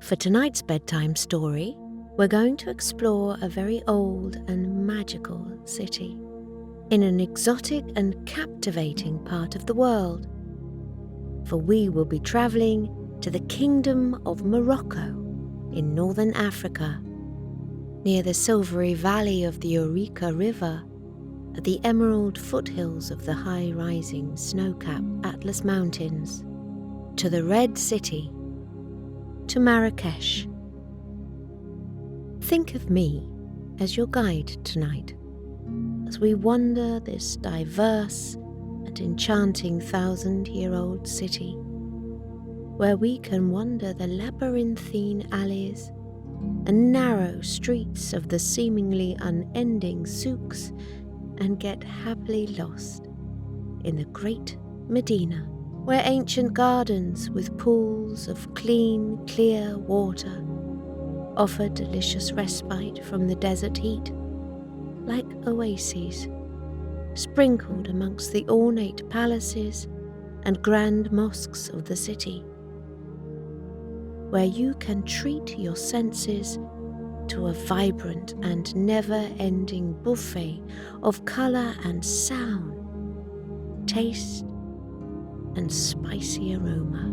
For tonight's bedtime story, we're going to explore a very old and magical city in an exotic and captivating part of the world. For we will be travelling to the Kingdom of Morocco in northern Africa, near the silvery valley of the Eureka River, at the emerald foothills of the high-rising snow-capped Atlas Mountains, to the Red City, to Marrakesh. Think of me as your guide tonight, as we wander this diverse and enchanting 1,000-year-old city, where we can wander the labyrinthine alleys and narrow streets of the seemingly unending souks and get happily lost in the great Medina, where ancient gardens with pools of clean, clear water offer delicious respite from the desert heat, like oases, sprinkled amongst the ornate palaces and grand mosques of the city, where you can treat your senses to a vibrant and never-ending buffet of colour and sound, taste and spicy aroma,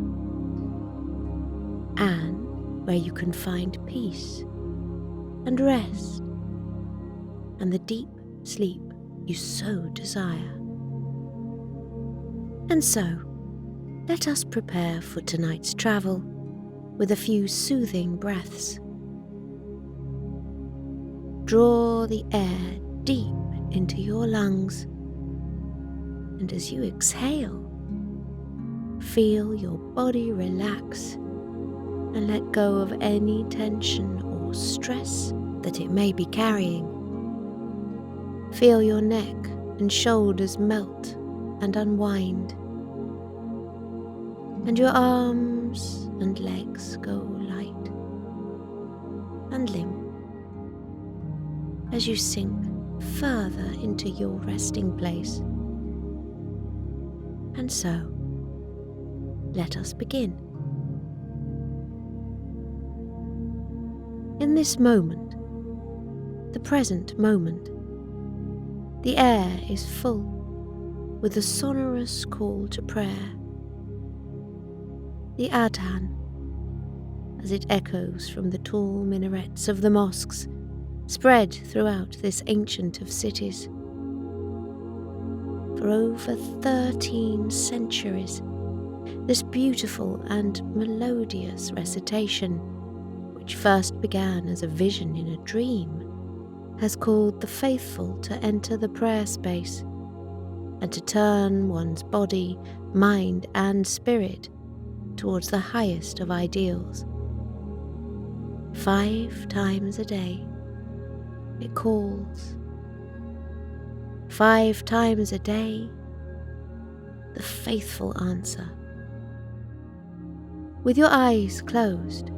and where you can find peace and rest and the deep sleep you so desire. And so, let us prepare for tonight's travel with a few soothing breaths. Draw the air deep into your lungs, and as you exhale, feel your body relax and let go of any tension or stress that it may be carrying. Feel your neck and shoulders melt and unwind, and your arms and legs go light and limp as you sink further into your resting place. And so, let us begin. In this moment, the present moment, the air is full with the sonorous call to prayer, the adhan, as it echoes from the tall minarets of the mosques spread throughout this ancient of cities. For over 13 centuries, this beautiful and melodious recitation, which first began as a vision in a dream, has called the faithful to enter the prayer space and to turn one's body, mind, and spirit towards the highest of ideals. 5 times a day, it calls. 5 times a day, the faithful answer. With your eyes closed,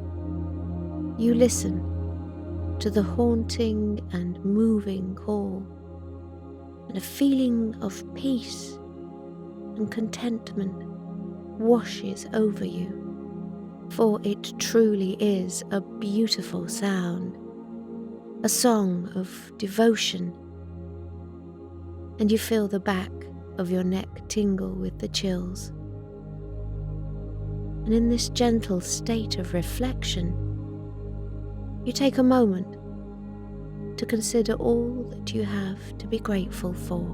you listen to the haunting and moving call, and a feeling of peace and contentment washes over you, for it truly is a beautiful sound, a song of devotion, and you feel the back of your neck tingle with the chills. And in this gentle state of reflection, you take a moment to consider all that you have to be grateful for.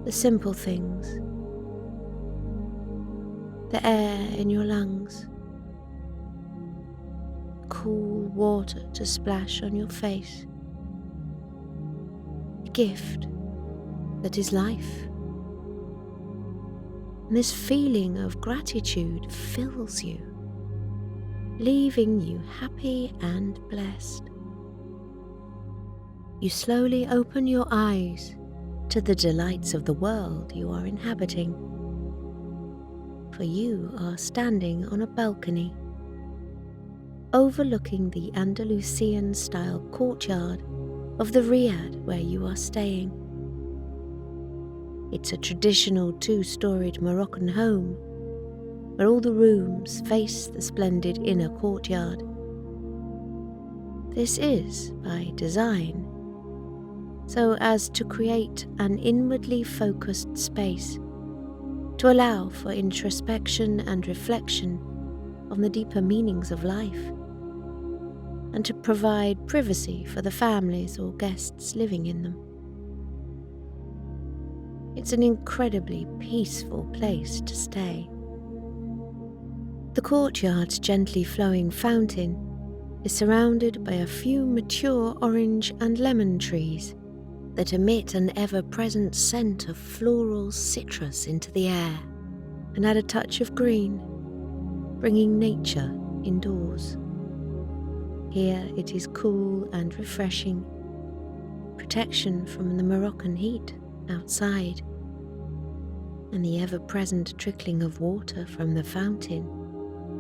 The simple things, the air in your lungs, cool water to splash on your face, the gift that is life. And this feeling of gratitude fills you, leaving you happy and blessed. You slowly open your eyes to the delights of the world you are inhabiting, for you are standing on a balcony overlooking the Andalusian-style courtyard of the riad where you are staying. It's a traditional 2-storied Moroccan home where all the rooms face the splendid inner courtyard. This is by design, so as to create an inwardly focused space to allow for introspection and reflection on the deeper meanings of life, and to provide privacy for the families or guests living in them. It's an incredibly peaceful place to stay. The courtyard's gently flowing fountain is surrounded by a few mature orange and lemon trees that emit an ever-present scent of floral citrus into the air and add a touch of green, bringing nature indoors. Here it is cool and refreshing, protection from the Moroccan heat outside, and the ever-present trickling of water from the fountain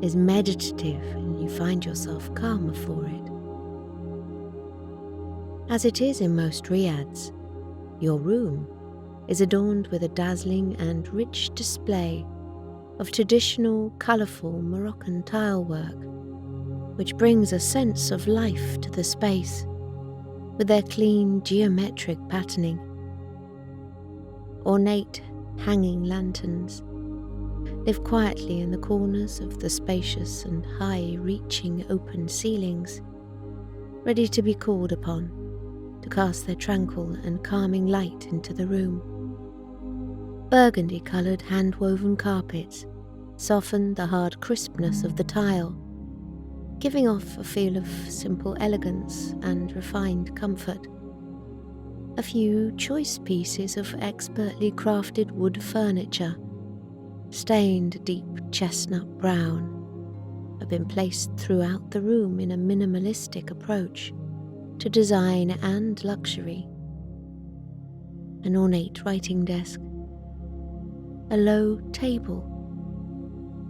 is meditative, and you find yourself calmer for it. As it is in most riads, your room is adorned with a dazzling and rich display of traditional, colourful Moroccan tile work, which brings a sense of life to the space with their clean geometric patterning. Ornate hanging lanterns live quietly in the corners of the spacious and high-reaching open ceilings, ready to be called upon to cast their tranquil and calming light into the room. Burgundy-coloured hand-woven carpets soften the hard crispness of the tile, giving off a feel of simple elegance and refined comfort. A few choice pieces of expertly crafted wood furniture, stained deep chestnut brown, have been placed throughout the room in a minimalistic approach to design and luxury. An ornate writing desk, a low table,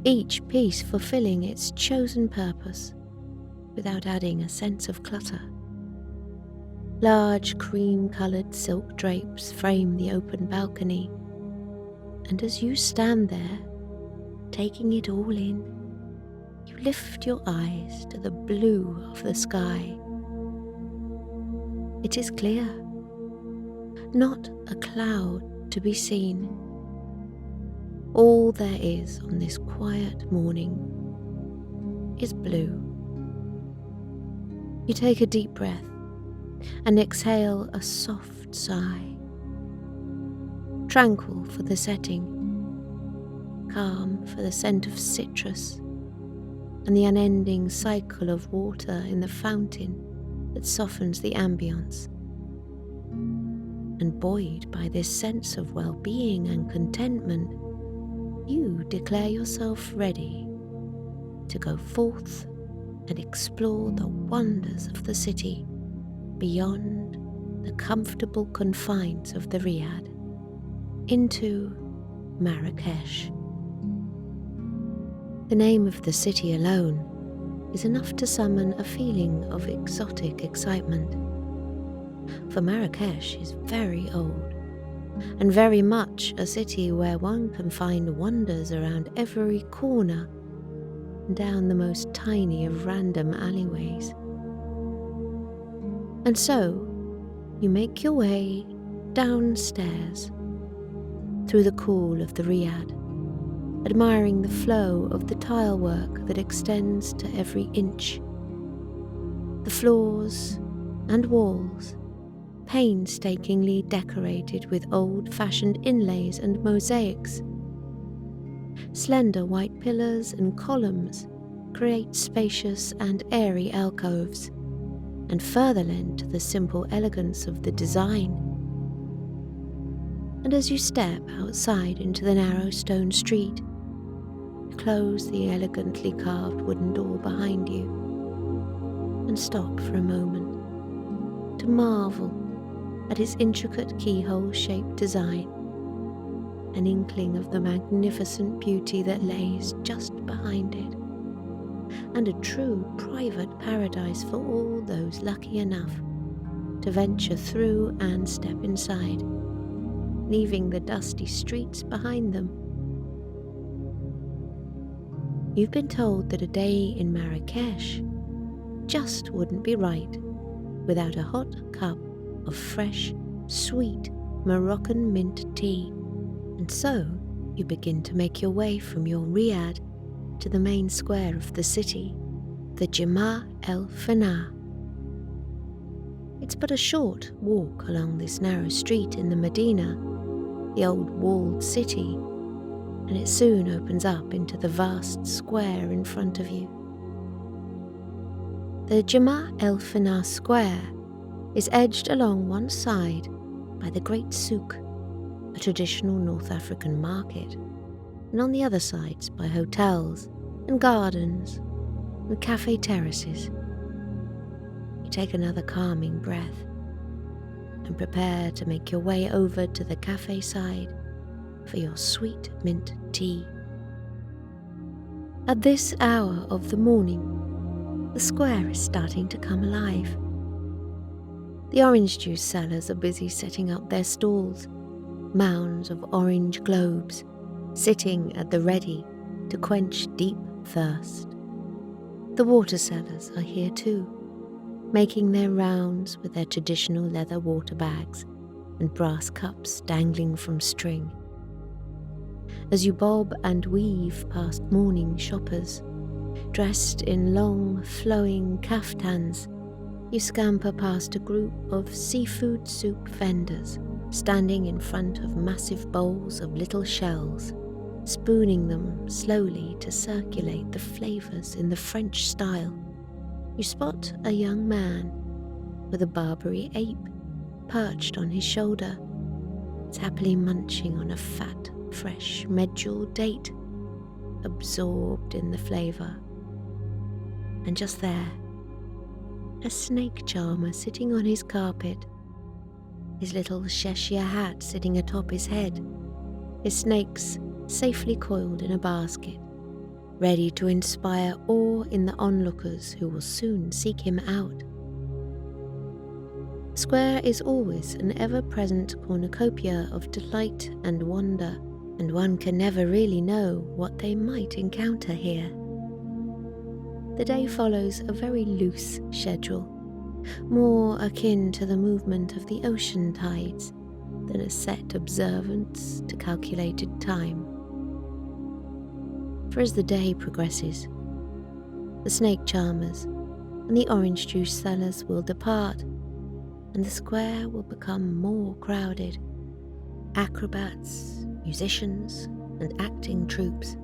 each piece fulfilling its chosen purpose without adding a sense of clutter. Large cream-coloured silk drapes frame the open balcony, and as you stand there, taking it all in, you lift your eyes to the blue of the sky. It is clear, not a cloud to be seen. All there is on this quiet morning is blue. You take a deep breath and exhale a soft sigh. Tranquil for the setting, calm for the scent of citrus and the unending cycle of water in the fountain that softens the ambience. And buoyed by this sense of well-being and contentment, you declare yourself ready to go forth and explore the wonders of the city beyond the comfortable confines of the riad, into Marrakesh. The name of the city alone is enough to summon a feeling of exotic excitement, for Marrakesh is very old and very much a city where one can find wonders around every corner and down the most tiny of random alleyways. And so you make your way downstairs through the cool of the riad, admiring the flow of the tile work that extends to every inch. The floors and walls painstakingly decorated with old-fashioned inlays and mosaics. Slender white pillars and columns create spacious and airy alcoves, and further lend to the simple elegance of the design. And as you step outside into the narrow stone street, you close the elegantly carved wooden door behind you and stop for a moment to marvel at its intricate keyhole-shaped design, an inkling of the magnificent beauty that lays just behind it, and a true private paradise for all those lucky enough to venture through and step inside, leaving the dusty streets behind them. You've been told that a day in Marrakesh just wouldn't be right without a hot cup of fresh, sweet Moroccan mint tea, and so you begin to make your way from your riad to the main square of the city, the Jama el Fana. It's but a short walk along this narrow street in the Medina, the old walled city, and it soon opens up into the vast square in front of you. The Jama el Fana square is edged along one side by the Great Souk, a traditional North African market, and on the other sides by hotels and gardens and cafe terraces. You take another calming breath and prepare to make your way over to the cafe side for your sweet mint tea. At this hour of the morning, the square is starting to come alive. The orange juice sellers are busy setting up their stalls, mounds of orange globes sitting at the ready to quench deep thirst. The water sellers are here too, making their rounds with their traditional leather water bags and brass cups dangling from string. As you bob and weave past morning shoppers, dressed in long, flowing kaftans, you scamper past a group of seafood soup vendors standing in front of massive bowls of little shells, spooning them slowly to circulate the flavours in the French style. You spot a young man with a Barbary ape perched on his shoulder. It's happily munching on a fat, fresh medjool date, absorbed in the flavour. And just there, a snake charmer sitting on his carpet, his little Cheshire hat sitting atop his head, his snakes safely coiled in a basket, ready to inspire awe in the onlookers who will soon seek him out. The square is always an ever-present cornucopia of delight and wonder, and one can never really know what they might encounter here. The day follows a very loose schedule, more akin to the movement of the ocean tides than a set observance to calculated time. For as the day progresses, the snake charmers and the orange juice sellers will depart, and the square will become more crowded. Acrobats, musicians, and acting troupes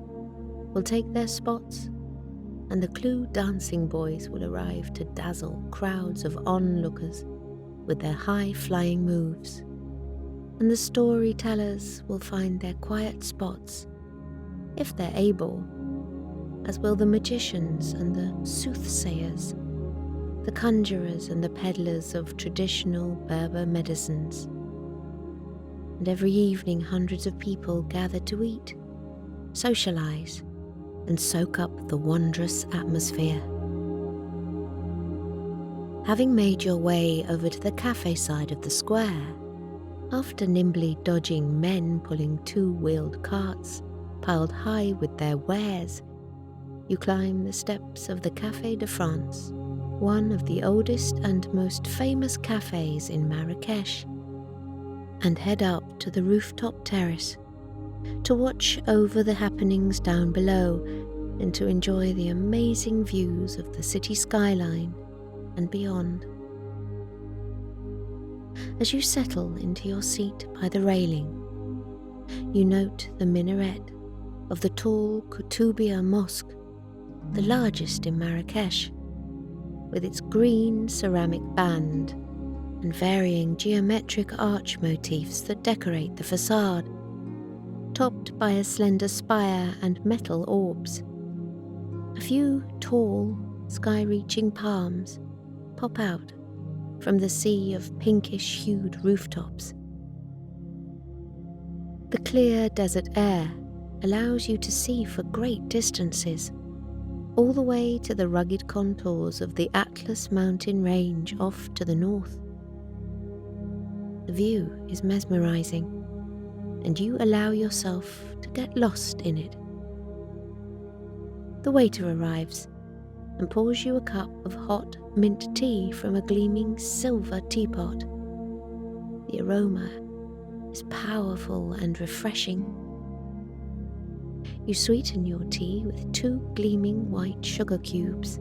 will take their spots, and the Clue dancing boys will arrive to dazzle crowds of onlookers with their high-flying moves, and the storytellers will find their quiet spots, if they're able, as will the magicians and the soothsayers, the conjurers and the peddlers of traditional Berber medicines. And every evening hundreds of people gather to eat, socialise, and soak up the wondrous atmosphere. Having made your way over to the cafe side of the square, after nimbly dodging men pulling two-wheeled carts piled high with their wares, you climb the steps of the Café de France, one of the oldest and most famous cafes in Marrakesh, and head up to the rooftop terrace to watch over the happenings down below and to enjoy the amazing views of the city skyline and beyond. As you settle into your seat by the railing, you note the minaret of the tall Koutoubia Mosque, the largest in Marrakesh, with its green ceramic band and varying geometric arch motifs that decorate the facade, topped by a slender spire and metal orbs. A few tall, sky-reaching palms pop out from the sea of pinkish-hued rooftops. The clear desert air allows you to see for great distances, all the way to the rugged contours of the Atlas mountain range off to the north. The view is mesmerizing, and you allow yourself to get lost in it. The waiter arrives and pours you a cup of hot mint tea from a gleaming silver teapot. The aroma is powerful and refreshing. You sweeten your tea with 2 gleaming white sugar cubes,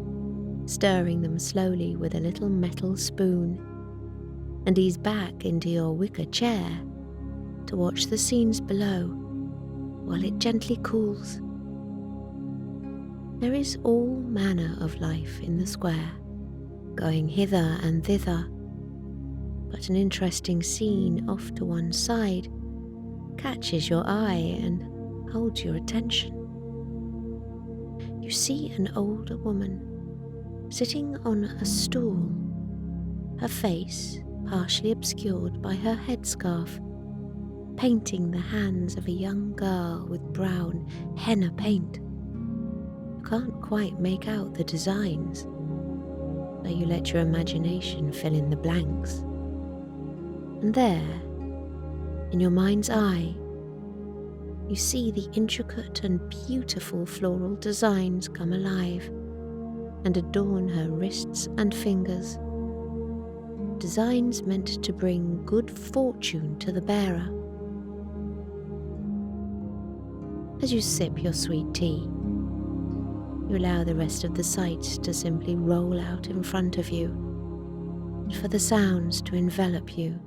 stirring them slowly with a little metal spoon, and ease back into your wicker chair to watch the scenes below while it gently cools. There is all manner of life in the square, going hither and thither, but an interesting scene off to one side catches your eye and holds your attention. You see an older woman sitting on a stool, her face partially obscured by her headscarf, painting the hands of a young girl with brown henna paint. You can't quite make out the designs, so you let your imagination fill in the blanks. And there, in your mind's eye, you see the intricate and beautiful floral designs come alive and adorn her wrists and fingers. Designs meant to bring good fortune to the bearer. As you sip your sweet tea, you allow the rest of the sights to simply roll out in front of you, and for the sounds to envelop you.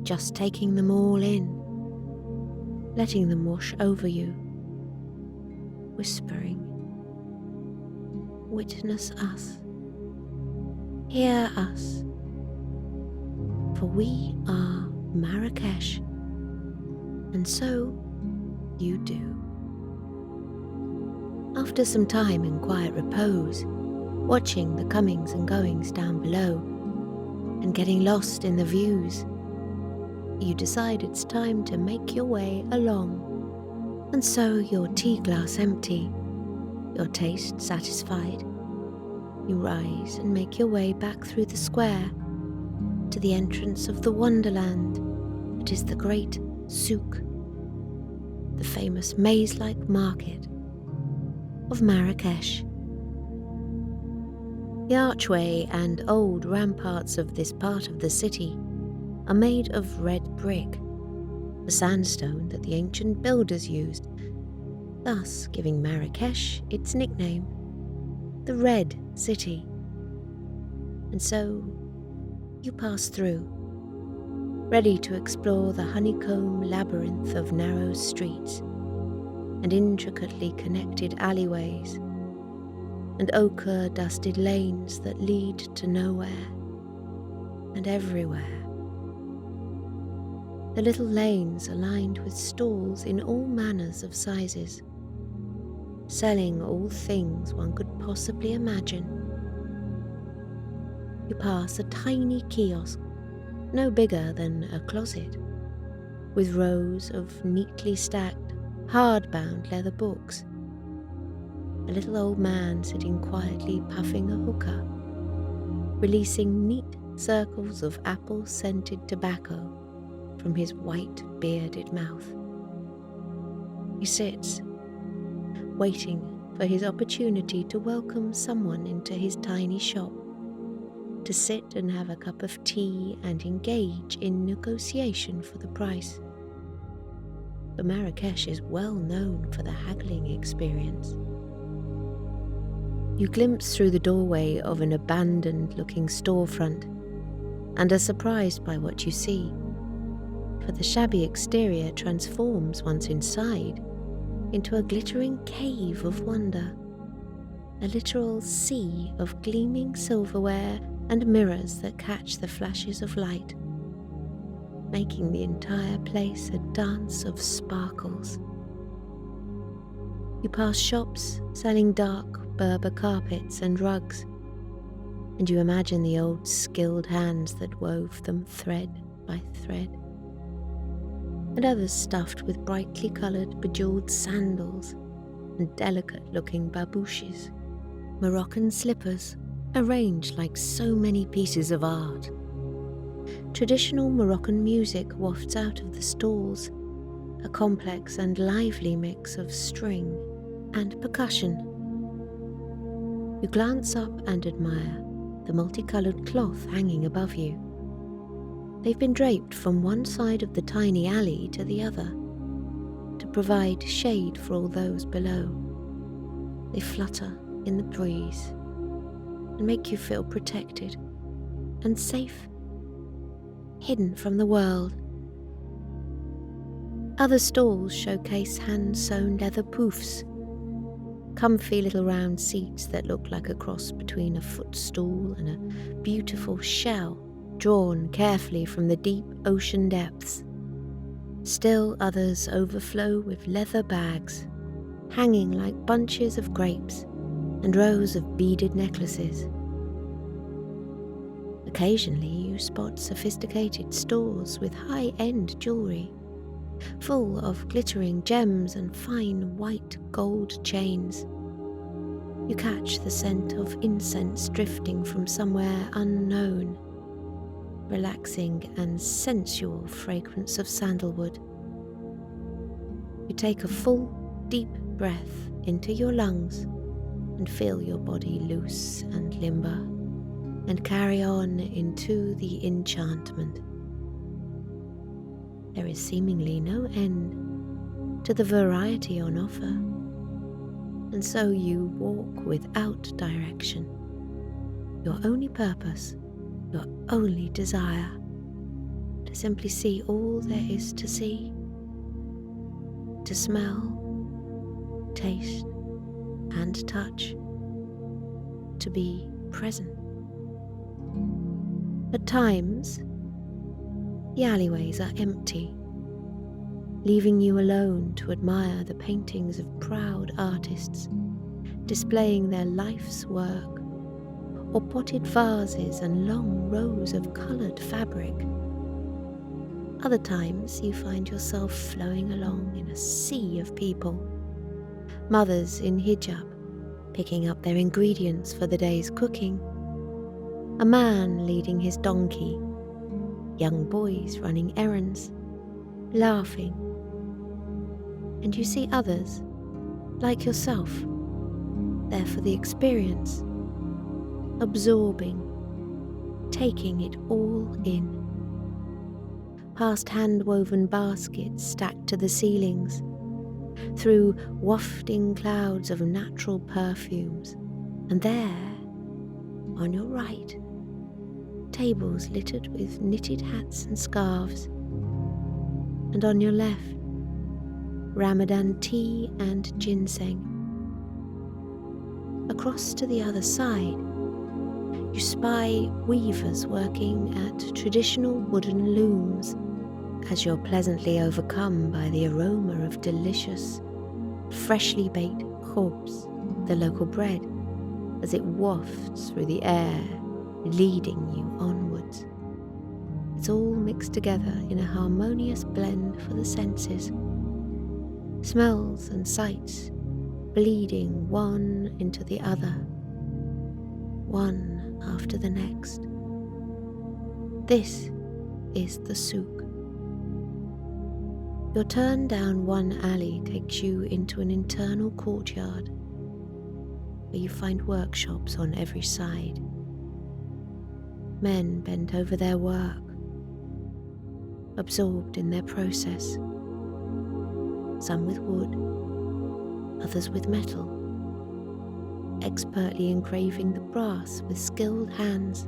Just taking them all in, letting them wash over you, whispering, "Witness us, hear us, for we are Marrakesh," and so you do. After some time in quiet repose, watching the comings and goings down below, and getting lost in the views, you decide it's time to make your way along. And so, your tea glass empty, your taste satisfied, you rise and make your way back through the square to the entrance of the wonderland that is the great souk, the famous maze-like market of Marrakesh. The archway and old ramparts of this part of the city are made of red brick, the sandstone that the ancient builders used, thus giving Marrakesh its nickname, the Red City. And so you pass through, ready to explore the honeycomb labyrinth of narrow streets and intricately connected alleyways and ochre-dusted lanes that lead to nowhere and everywhere. The little lanes are lined with stalls in all manners of sizes, selling all things one could possibly imagine. You pass a tiny kiosk, no bigger than a closet, with rows of neatly stacked, hard-bound leather books. A little old man sitting quietly puffing a hookah, releasing neat circles of apple-scented tobacco from his white bearded mouth. He sits, waiting for his opportunity to welcome someone into his tiny shop, to sit and have a cup of tea and engage in negotiation for the price. But Marrakesh is well known for the haggling experience. You glimpse through the doorway of an abandoned-looking storefront and are surprised by what you see, for the shabby exterior transforms once inside into a glittering cave of wonder, a literal sea of gleaming silverware and mirrors that catch the flashes of light, making the entire place a dance of sparkles. You pass shops selling dark Berber carpets and rugs, and you imagine the old skilled hands that wove them thread by thread, and others stuffed with brightly coloured bejewelled sandals and delicate-looking babooshes, Moroccan slippers arranged like so many pieces of art. Traditional Moroccan music wafts out of the stalls, a complex and lively mix of string, and percussion. You glance up and admire the multicoloured cloth hanging above you. They've been draped from one side of the tiny alley to the other to provide shade for all those below. They flutter in the breeze and make you feel protected and safe, hidden from the world. Other stalls showcase hand-sewn leather poufs, comfy little round seats that look like a cross between a footstool and a beautiful shell drawn carefully from the deep ocean depths. Still others overflow with leather bags, hanging like bunches of grapes and rows of beaded necklaces. Occasionally you spot sophisticated stores with high-end jewellery, full of glittering gems and fine white gold chains. You catch the scent of incense drifting from somewhere unknown, relaxing and sensual fragrance of sandalwood. You take a full, deep breath into your lungs and feel your body loose and limber, and carry on into the enchantment. There is seemingly no end to the variety on offer, and so you walk without direction. Your only purpose, your only desire, to simply see all there is to see, to smell, taste, and touch, to be present. At times, the alleyways are empty, leaving you alone to admire the paintings of proud artists displaying their life's work, or potted vases and long rows of coloured fabric. Other times you find yourself flowing along in a sea of people, mothers in hijab picking up their ingredients for the day's cooking, a man leading his donkey, young boys running errands, laughing. And you see others, like yourself, there for the experience, absorbing, taking it all in. Past hand-woven baskets stacked to the ceilings, through wafting clouds of natural perfumes, and there, on your right, tables littered with knitted hats and scarves, and on your left, Ramadan tea and ginseng. Across to the other side, you spy weavers working at traditional wooden looms, as you're pleasantly overcome by the aroma of delicious, freshly baked khobz, the local bread, as it wafts through the air, leading you onwards. It's all mixed together in a harmonious blend for the senses, smells and sights bleeding one into the other, one after the next. This is the souk. Your turn down one alley takes you into an internal courtyard where you find workshops on every side. Men bent over their work, absorbed in their process, some with wood, others with metal, expertly engraving the brass with skilled hands.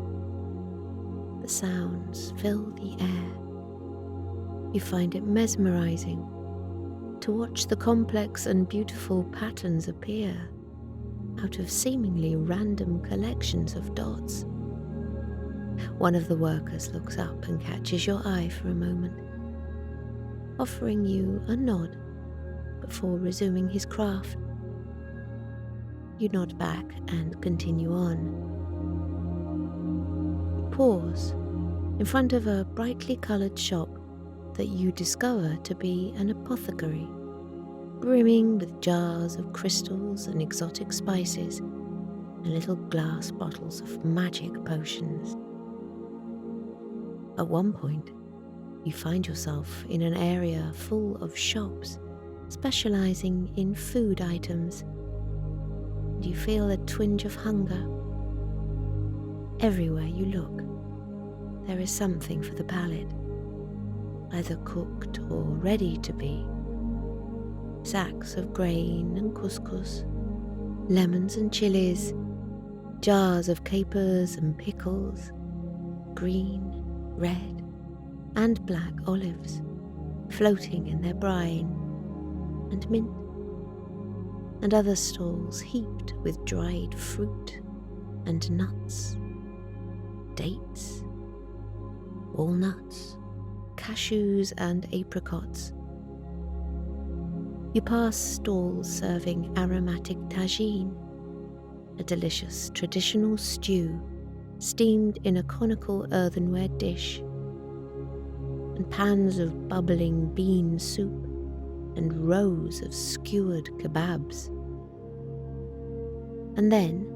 The sounds fill the air. You find it mesmerizing to watch the complex and beautiful patterns appear out of seemingly random collections of dots. One of the workers looks up and catches your eye for a moment, offering you a nod before resuming his craft. You nod back and continue on. You pause in front of a brightly coloured shop that you discover to be an apothecary, brimming with jars of crystals and exotic spices and little glass bottles of magic potions. At one point, you find yourself in an area full of shops specialising in food items and you feel a twinge of hunger. Everywhere you look, there is something for the palate, either cooked or ready to be. Sacks of grain and couscous, lemons and chilies, jars of capers and pickles, green, red, and black olives floating in their brine, and mint, and other stalls heaped with dried fruit and nuts, dates, walnuts, cashews and apricots. You pass stalls serving aromatic tagine, a delicious traditional stew steamed in a conical earthenware dish, and pans of bubbling bean soup and rows of skewered kebabs. And then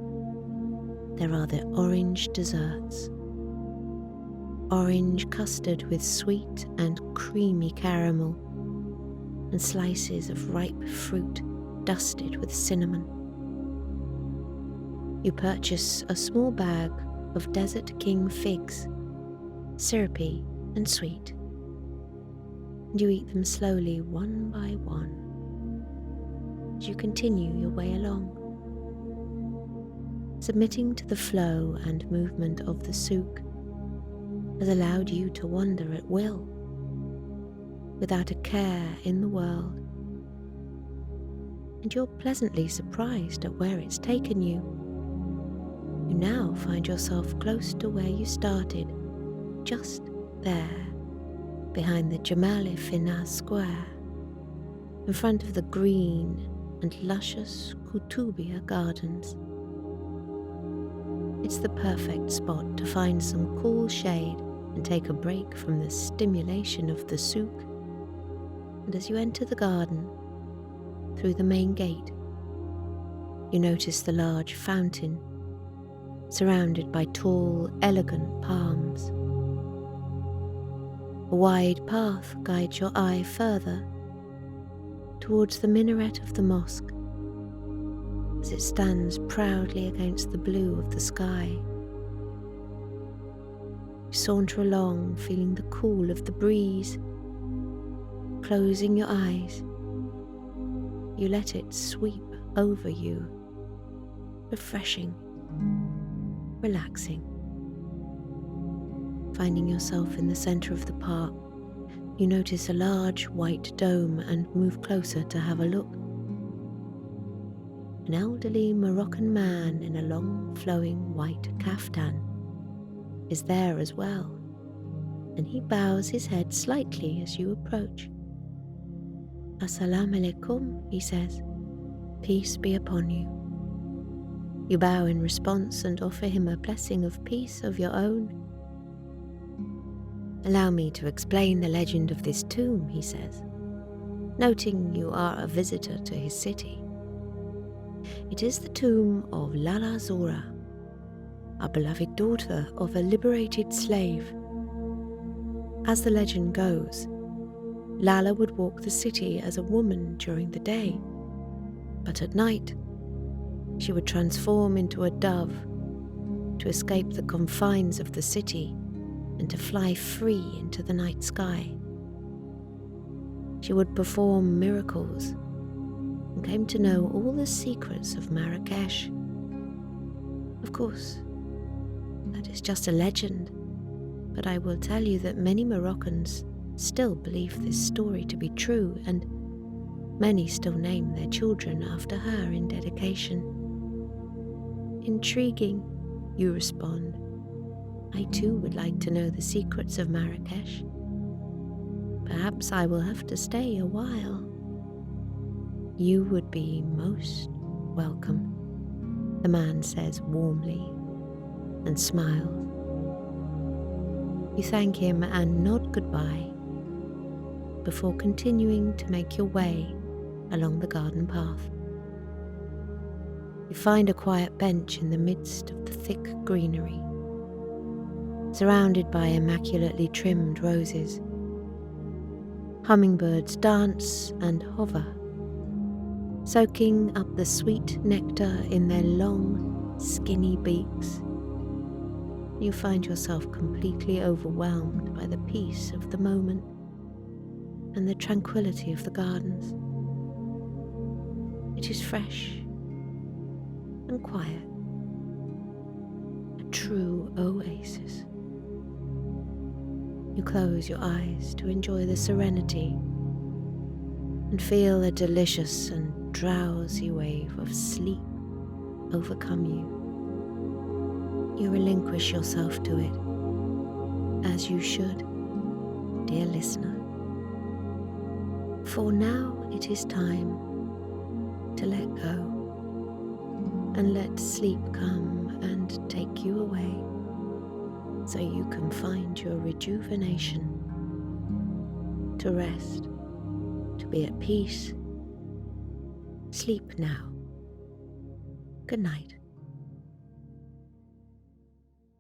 there are the orange desserts. Orange custard with sweet and creamy caramel, and slices of ripe fruit dusted with cinnamon. You purchase a small bag of Desert King figs, syrupy and sweet, and you eat them slowly one by one as you continue your way along, submitting to the flow and movement of the souk has allowed you to wander at will, without a care in the world, and you're pleasantly surprised at where it's taken you. You now find yourself close to where you started, just there, behind the Jamal-e Fina Square, in front of the green and luscious Kutubia Gardens. It's the perfect spot to find some cool shade and take a break from the stimulation of the souk. And as you enter the garden, through the main gate, you notice the large fountain, surrounded by tall, elegant palms. A wide path guides your eye further, towards the minaret of the mosque, as it stands proudly against the blue of the sky. You saunter along, feeling the cool of the breeze. Closing your eyes, you let it sweep over you, refreshing, relaxing. Finding yourself in the center of the park, you notice a large white dome and move closer to have a look. An elderly Moroccan man in a long flowing white kaftan is there as well, and he bows his head slightly as you approach. Assalamu alaikum, he says, peace be upon you. You bow in response and offer him a blessing of peace of your own. Allow me to explain the legend of this tomb, he says, noting you are a visitor to his city. It is the tomb of Lala Zora, a beloved daughter of a liberated slave. As the legend goes, Lala would walk the city as a woman during the day, but at night she would transform into a dove to escape the confines of the city and to fly free into the night sky. She would perform miracles and came to know all the secrets of Marrakesh. Of course, that is just a legend, but I will tell you that many Moroccans still believe this story to be true, and many still name their children after her in dedication. Intriguing, you respond. I too would like to know the secrets of Marrakesh. Perhaps I will have to stay a while. You would be most welcome, the man says warmly and smiles. You thank him and nod goodbye before continuing to make your way along the garden path. You find a quiet bench in the midst of the thick greenery, surrounded by immaculately trimmed roses. Hummingbirds dance and hover, soaking up the sweet nectar in their long, skinny beaks. You find yourself completely overwhelmed by the peace of the moment and the tranquility of the gardens. It is fresh and quiet, a true oasis. You close your eyes to enjoy the serenity and feel a delicious and drowsy wave of sleep overcome you. You relinquish yourself to it, as you should, dear listener. For now it is time to let go and let sleep come and take you away, so you can find your rejuvenation, to rest, to be at peace. Sleep now. Good night.